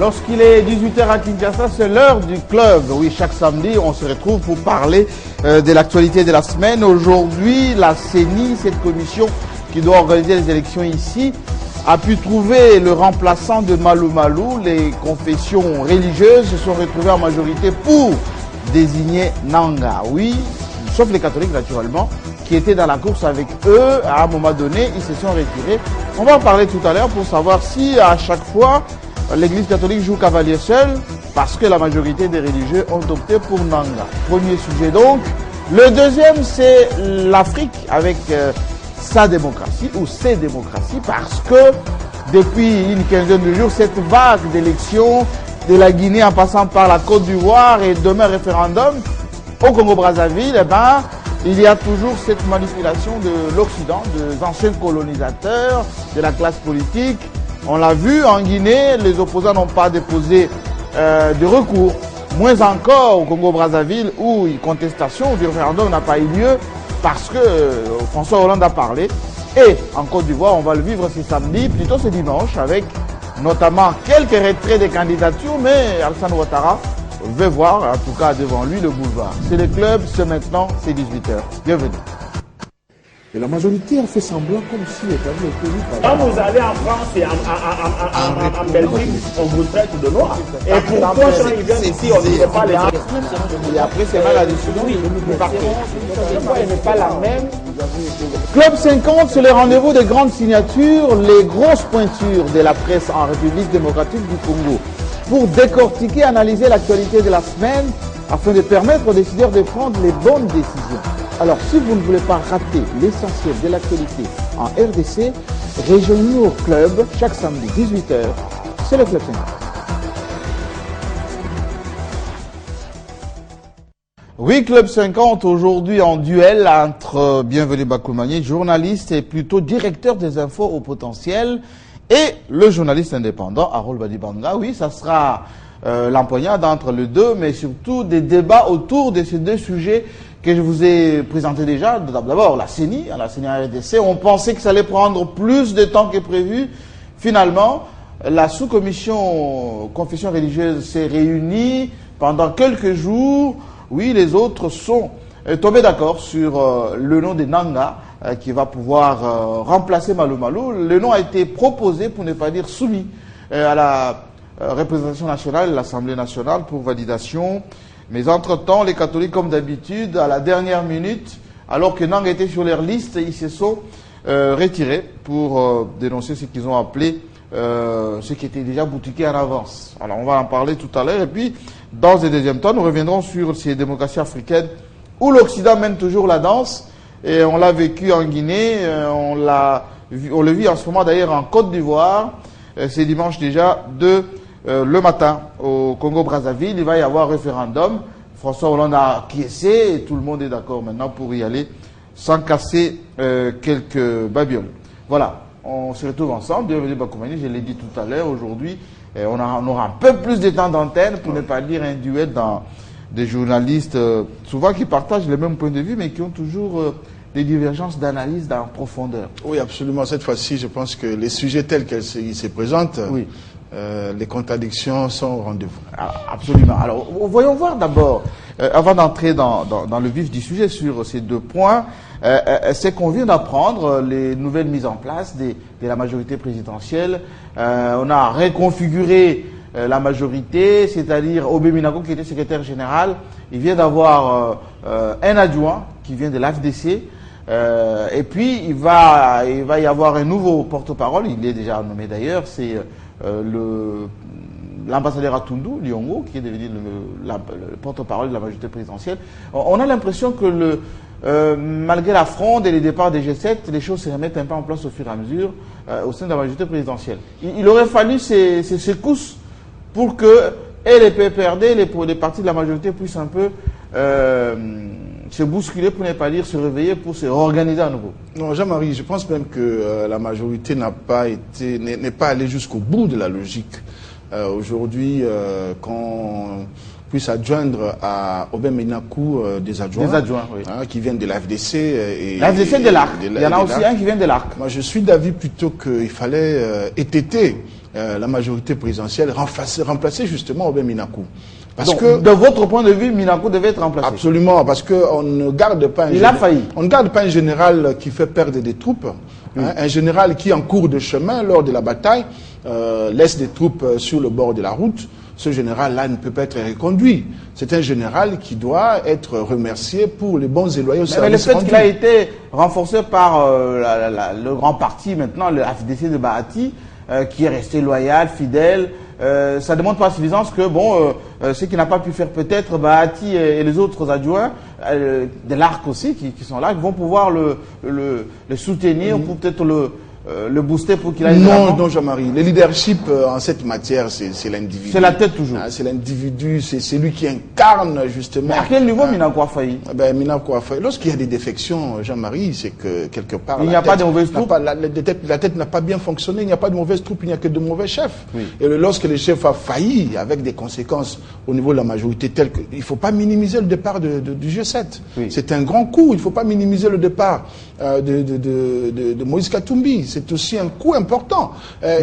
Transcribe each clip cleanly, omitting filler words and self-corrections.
Lorsqu'il est 18 h à Kinshasa, c'est l'heure du club. Oui, chaque samedi, on se retrouve pour parler de l'actualité de la semaine. Aujourd'hui, la CENI, cette commission qui doit organiser les élections ici, a pu trouver le remplaçant de Malou Malou. Les confessions religieuses se sont retrouvées en majorité pour désigner Nanga. Oui, sauf les catholiques naturellement, qui étaient dans la course avec eux. À un moment donné, ils se sont retirés. On va en parler tout à l'heure pour savoir si à chaque fois, l'Église catholique joue cavalier seul, parce que la majorité des religieux ont opté pour Nanga. Premier sujet donc. Le deuxième, c'est l'Afrique avec sa démocratie ou ses démocraties, parce que depuis une quinzaine de jours, cette vague d'élections de la Guinée en passant par la Côte d'Ivoire et demain référendum au Congo-Brazzaville, eh ben, il y a toujours cette manipulation de l'Occident, des anciens colonisateurs, de la classe politique. On l'a vu en Guinée, les opposants n'ont pas déposé de recours. Moins encore au Congo-Brazzaville où une contestation du référendum n'a pas eu lieu parce que François Hollande a parlé. Et en Côte d'Ivoire, on va le vivre ce samedi, plutôt ce dimanche, avec notamment quelques retraits des candidatures, mais Alassane Ouattara veut voir, en tout cas devant lui, le boulevard. C'est le club, c'est maintenant, c'est 18 h. Bienvenue. Et la majorité a fait semblant comme si l'État était élu par... Quand vous allez en France et en Belgique, on vous traite de noir. Et pourquoi quand ils viennent ici, on ne fait pas les gens? Et après, c'est mal la décision. Pourquoi il n'est pas la même? Club 50, c'est le rendez-vous des grandes signatures, les grosses pointures de la presse en République démocratique du Congo, pour décortiquer et analyser l'actualité de la semaine, afin de permettre aux décideurs de prendre les bonnes décisions. Alors, si vous ne voulez pas rater l'essentiel de l'actualité en RDC, rejoignez-nous au club chaque samedi 18 h. C'est le Club 50. Oui, Club 50, aujourd'hui en duel entre Bienvenue Bakoumani, journaliste et plutôt directeur des infos au potentiel, et le journaliste indépendant Harold Badibanga. Oui, ça sera l'empoignade entre les deux, mais surtout des débats autour de ces deux sujets que je vous ai présenté déjà. D'abord, la CENI RDC. On pensait que ça allait prendre plus de temps que prévu. Finalement, la sous-commission confession religieuse s'est réunie pendant quelques jours. Oui, les autres sont tombés d'accord sur le nom de Nanga qui va pouvoir remplacer Malou Malou. Le nom a été proposé, pour ne pas dire soumis, à la représentation nationale, l'Assemblée nationale pour validation. Mais entre-temps, les catholiques, comme d'habitude, à la dernière minute, alors que Nanga était sur leur liste, ils se sont retirés pour dénoncer ce qu'ils ont appelé ce qui était déjà boutiqué en avance. Alors, on va en parler tout à l'heure. Et puis, dans un deuxième temps, nous reviendrons sur ces démocraties africaines où l'Occident mène toujours la danse. Et on l'a vécu en Guinée, on le vit en ce moment d'ailleurs en Côte d'Ivoire. C'est dimanche déjà le matin au Congo-Brazzaville, il va y avoir référendum. François Hollande a acquiescé et tout le monde est d'accord maintenant pour y aller sans casser quelques babioles. Voilà, on se retrouve ensemble. Bienvenue Bakoumani, je l'ai dit tout à l'heure. Aujourd'hui, on aura un peu plus de temps d'antenne, pour ne pas dire un duel dans des journalistes souvent qui partagent les mêmes points de vue, mais qui ont toujours des divergences d'analyse dans la profondeur. Oui, absolument. Cette fois-ci, je pense que les sujets tels qu'ils se présentent, oui. Les contradictions sont au rendez-vous. Absolument. Alors, voyons voir d'abord, avant d'entrer dans le vif du sujet sur ces deux points, c'est qu'on vient d'apprendre les nouvelles mises en place de la majorité présidentielle. On a reconfiguré la majorité, c'est-à-dire Obé Minago qui était secrétaire général, il vient d'avoir un adjoint qui vient de l'AFDC. Et puis, il va y avoir un nouveau porte-parole, il est déjà nommé d'ailleurs, c'est l'ambassadeur Atundu Liongo, qui est devenu le porte-parole de la majorité présidentielle. On a l'impression que malgré la fronde et les départs des G7, les choses se remettent un peu en place au fur et à mesure au sein de la majorité présidentielle. Il aurait fallu ces secousses pour que les PPRD, les partis de la majorité puissent un peu se bousculer, pour ne pas dire se réveiller, pour se réorganiser à nouveau. Non, Jean-Marie, je pense même que la majorité n'est pas allée jusqu'au bout de la logique. Aujourd'hui, qu'on puisse adjoindre à Obé Minakou des adjoints, oui. Qui viennent de l'AFDC. L'AFDC de l'ARC. Il y en a aussi un qui vient de l'ARC. Moi, je suis d'avis plutôt qu'il fallait étêter la majorité présidentielle remplacer justement Aubin Minakou. Donc, de votre point de vue, Minakou devait être remplacé. Absolument, parce qu'on ne garde pas on ne garde pas un général qui fait perdre des troupes, hein, un général qui, en cours de chemin, lors de la bataille, laisse des troupes sur le bord de la route. Ce général-là ne peut pas être reconduit. C'est un général qui doit être remercié pour les bons et loyaux services rendus. Mais le fait qu'il a été renforcé par le grand parti maintenant, le FDC de Bahati, qui est resté loyal, fidèle, ça démontre par suffisance que, bon, ce qui n'a pas pu faire peut-être Bahati et les autres adjoints, de l'ARC aussi, qui sont là, qui vont pouvoir le soutenir pour peut-être le booster pour qu'il aille Non, non, Jean-Marie. Le leadership en cette matière, c'est l'individu. C'est la tête toujours. C'est l'individu, c'est lui qui incarne justement. Mais à quel niveau Minakou a failli? Ben, Minakou a failli. Lorsqu'il y a des défections, Jean-Marie, c'est que quelque part. Il n'y a pas de mauvaises troupes. La tête n'a pas bien fonctionné, il n'y a pas de mauvaises troupes, il n'y a que de mauvais chefs. Oui. Et lorsque le chef a failli, avec des conséquences au niveau de la majorité telles que. Il ne faut pas minimiser le départ du G7. Oui. C'est un grand coup, il ne faut pas minimiser le départ de Moïse Katumbi. C'est aussi un coût important.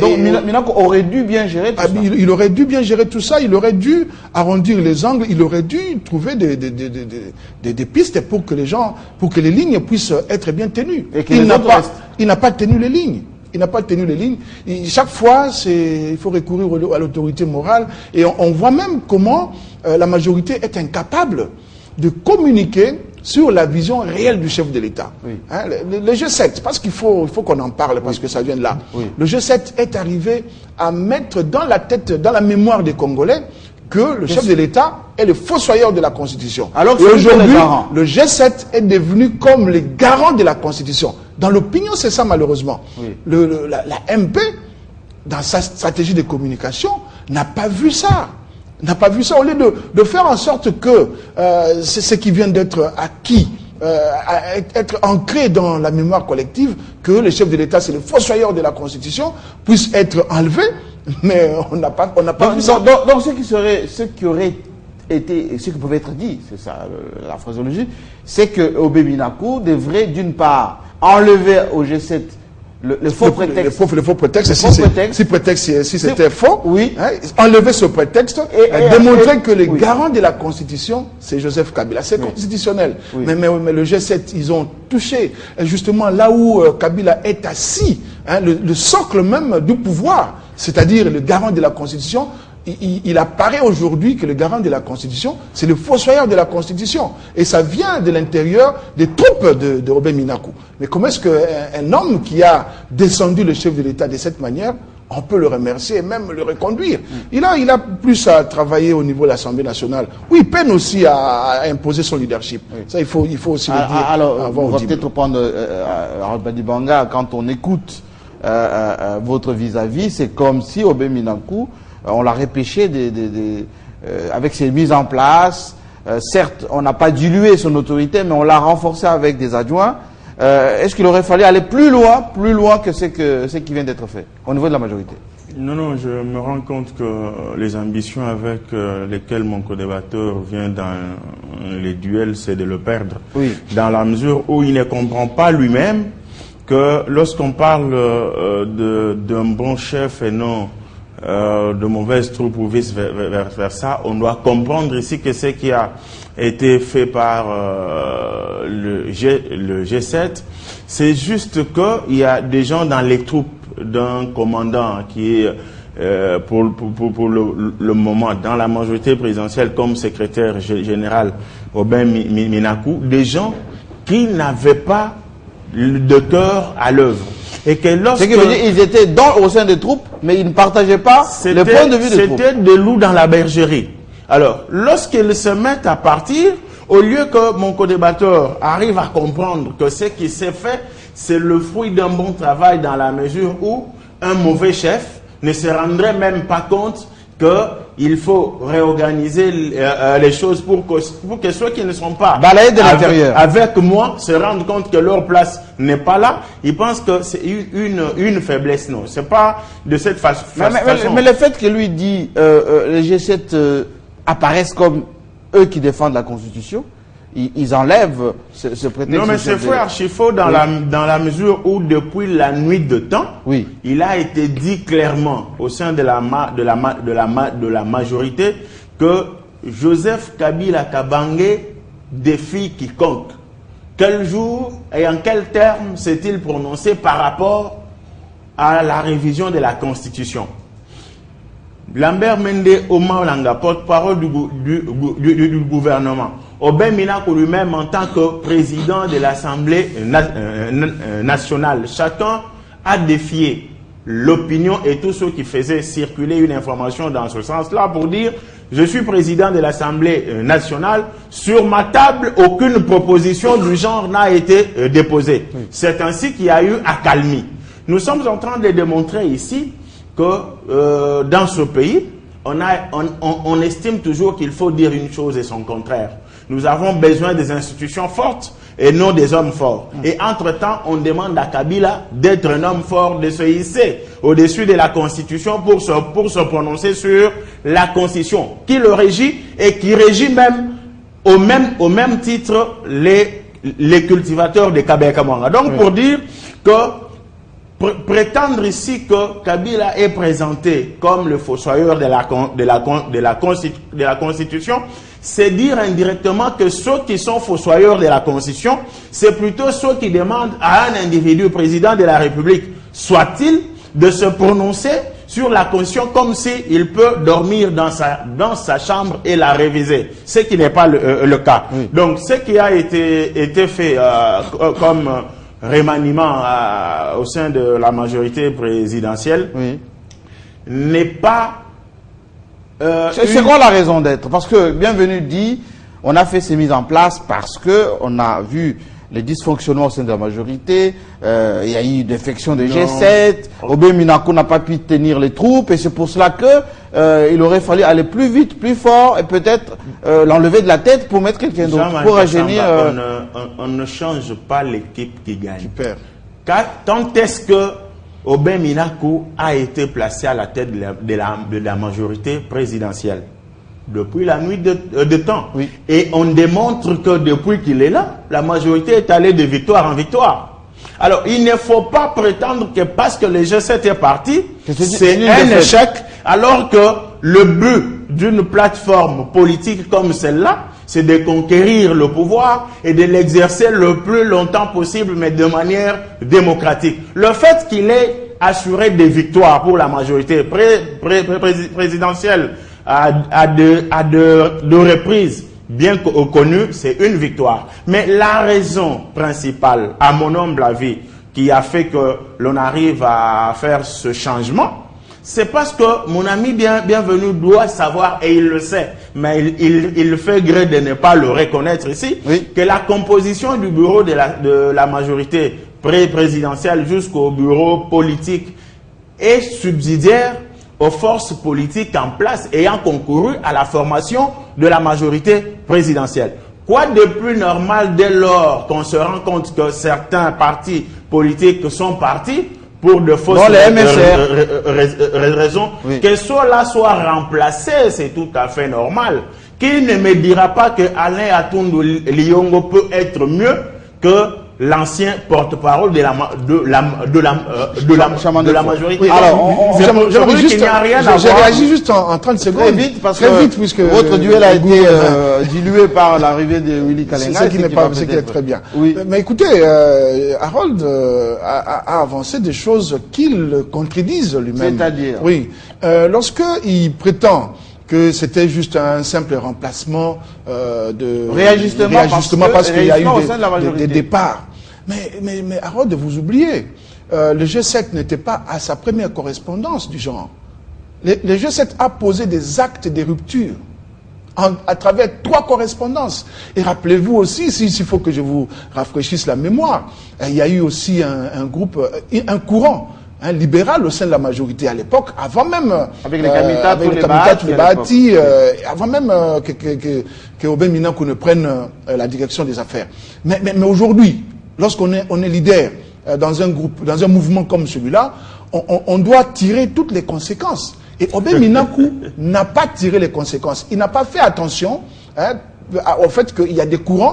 Donc Minakou aurait dû bien gérer tout ça. Il aurait dû bien gérer tout ça, il aurait dû arrondir les angles, il aurait dû trouver des pistes pour que les gens, pour que les lignes puissent être bien tenues. Il n'a pas tenu les lignes. Il n'a pas tenu les lignes. Chaque fois, il faut recourir à l'autorité morale. Et on voit même comment la majorité est incapable de communiquer sur la vision réelle du chef de l'État. Oui. Hein, le G7, parce qu'il faut qu'on en parle, parce que ça vient de là. Oui. Le G7 est arrivé à mettre dans la tête, dans la mémoire des Congolais, que le chef de l'État est le fossoyeur de la Constitution. Alors et aujourd'hui, le G7 est devenu comme les garants de la Constitution. Dans l'opinion, c'est ça malheureusement. Oui. La MP, dans sa stratégie de communication, n'a pas vu ça. N'a pas vu ça. Au lieu de faire en sorte que ce qui vient d'être acquis, être ancré dans la mémoire collective, que le chef de l'État, c'est le fossoyeur de la Constitution, puisse être enlevé, mais on n'a pas vu ça. Donc ce qui pouvait être dit, c'est ça la phraseologie, c'est que Aubin Minakou devrait d'une part enlever au G7 le faux prétexte. Le faux prétexte, si c'était faux, oui. Hein, enlever ce prétexte, démontrer que les garants de la Constitution, c'est Joseph Kabila. C'est constitutionnel. Oui. Mais le G7, ils ont touché justement là où Kabila est assis, hein, le socle même du pouvoir, c'est-à-dire le garant de la Constitution. Il apparaît aujourd'hui que le garant de la Constitution, c'est le fossoyeur de la Constitution. Et ça vient de l'intérieur des troupes de Aubin Minakou. Mais comment est-ce qu'un homme qui a descendu le chef de l'État de cette manière, on peut le remercier et même le reconduire? Il a plus à travailler au niveau de l'Assemblée nationale, où il peine aussi à imposer son leadership. Oui. Ça, il faut aussi le dire. Alors, on va peut-être prendre Harold Badibanga, quand on écoute votre vis-à-vis, c'est comme si Aubin Minakou, on l'a repêché avec ses mises en place. Certes, on n'a pas dilué son autorité, mais on l'a renforcé avec des adjoints. Est-ce qu'il aurait fallu aller plus loin que ce qui vient d'être fait au niveau de la majorité? Non, je me rends compte que les ambitions avec lesquelles mon co-débatteur vient dans les duels, c'est de le perdre. Oui. Dans la mesure où il ne comprend pas lui-même que lorsqu'on parle d'un bon chef et non de mauvaises troupes ou vice-versa, on doit comprendre ici que ce qui a été fait par le G7, c'est juste qu'il y a des gens dans les troupes d'un commandant qui est pour le moment dans la majorité présidentielle comme secrétaire général Aubin Minakou, des gens qui n'avaient pas de cœur à l'œuvre. Et que lorsque... C'est que ils étaient au sein des troupes, mais ils ne partageaient pas le point de vue des troupes. C'était des loups dans la bergerie. Alors, lorsqu'ils se mettent à partir, au lieu que mon co-débatteur arrive à comprendre que ce qui s'est fait, c'est le fruit d'un bon travail dans la mesure où un mauvais chef ne se rendrait même pas compte qu'il faut réorganiser les choses pour que ceux qui ne sont pas balayés de l'intérieur avec moi se rendent compte que leur place n'est pas là. Ils pensent que c'est une faiblesse. Non, c'est pas de cette façon. Mais le fait que lui dit les G7 apparaissent comme eux qui défendent la Constitution, ils enlèvent ce prétexte. Non, mais c'est faux, archi-faux dans la mesure où depuis la nuit de temps, il a été dit clairement au sein de la majorité que Joseph Kabila Kabange défie quiconque. Quel jour et en quel terme s'est-il prononcé par rapport à la révision de la Constitution? Lambert Mende Omalanga, porte-parole du gouvernement, Aubin Minakou lui-même en tant que président de l'Assemblée nationale, chacun a défié l'opinion et tous ceux qui faisaient circuler une information dans ce sens-là pour dire « Je suis président de l'Assemblée nationale, sur ma table, aucune proposition du genre n'a été déposée. » C'est ainsi qu'il y a eu accalmie. Nous sommes en train de démontrer ici que dans ce pays, on estime toujours qu'il faut dire une chose et son contraire. Nous avons besoin des institutions fortes et non des hommes forts. Et entre-temps, on demande à Kabila d'être un homme fort, de se hisser au-dessus de la Constitution pour se prononcer sur la Constitution qui le régit et qui régit même au même titre les cultivateurs de Kabeka-Mwanga. Donc pour dire que prétendre ici que Kabila est présenté comme le fossoyeur de la Constitution, c'est dire indirectement que ceux qui sont fossoyeurs de la Constitution, c'est plutôt ceux qui demandent à un individu président de la République, soit-il, de se prononcer sur la Constitution comme s'il peut dormir dans sa chambre et la réviser, ce qui n'est pas le cas. Donc, ce qui a été fait comme remaniement au sein de la majorité présidentielle n'est pas... c'est quoi la raison d'être? Parce que Bienvenue dit, on a fait ces mises en place parce que on a vu les dysfonctionnements au sein de la majorité, il y a eu défection de G7, Aubin Minakou n'a pas pu tenir les troupes et c'est pour cela que il aurait fallu aller plus vite, plus fort et peut-être l'enlever de la tête pour mettre quelqu'un d'autre, pour rajeunir. On ne change pas l'équipe qui gagne. Super. Quand est-ce que Aubin Minakou a été placé à la tête de la majorité présidentielle? Depuis la nuit de temps. Et on démontre que depuis qu'il est là, la majorité est allée de victoire en victoire. Alors, il ne faut pas prétendre que parce que le G7 est parti, c'est un échec, alors que le but d'une plateforme politique comme celle-là, c'est de conquérir le pouvoir et de l'exercer le plus longtemps possible, mais de manière démocratique. Le fait qu'il ait assuré des victoires pour la majorité présidentielle à deux reprises bien connues, c'est une victoire. Mais la raison principale, à mon humble avis, qui a fait que l'on arrive à faire ce changement, c'est parce que mon ami Bienvenue doit savoir, et il le sait, mais il fait gré de ne pas le reconnaître ici, que la composition du bureau de la majorité présidentielle jusqu'au bureau politique est subsidiaire aux forces politiques en place ayant concouru à la formation de la majorité présidentielle. Quoi de plus normal dès lors qu'on se rend compte que certains partis politiques sont partis pour de fausses raisons, que cela soit remplacé, c'est tout à fait normal. Qui ne me dira pas que Alain Atundu Liongo peut être mieux que l'ancien porte-parole de la majorité. Alors, j'ai réagi juste en 30 secondes. Très vite, parce que puisque votre duel a été dilué par l'arrivée de Willy Kalenga. Ce qui est très bien. Mais écoutez, Harold a avancé des choses qu'il contredisent lui-même. C'est-à-dire? Lorsque il prétend que c'était juste un simple remplacement de réajustement parce qu'il y a eu des départs. Mais Harold, vous oubliez, le G7 n'était pas à sa première correspondance du genre. Le G7 a posé des actes de rupture à travers 3 correspondances. Et rappelez-vous aussi, s'il faut que je vous rafraîchisse la mémoire, il y a eu aussi un groupe, un courant libéral au sein de la majorité à l'époque, avant même avec les Kamita Toulebati, avant même que Aubin Minakou ne prenne la direction des affaires. Mais aujourd'hui, lorsqu'on est leader dans un groupe, dans un mouvement comme celui-là, on doit tirer toutes les conséquences. Et Aubin Minakou n'a pas tiré les conséquences. Il n'a pas fait attention au fait qu'il y a des courants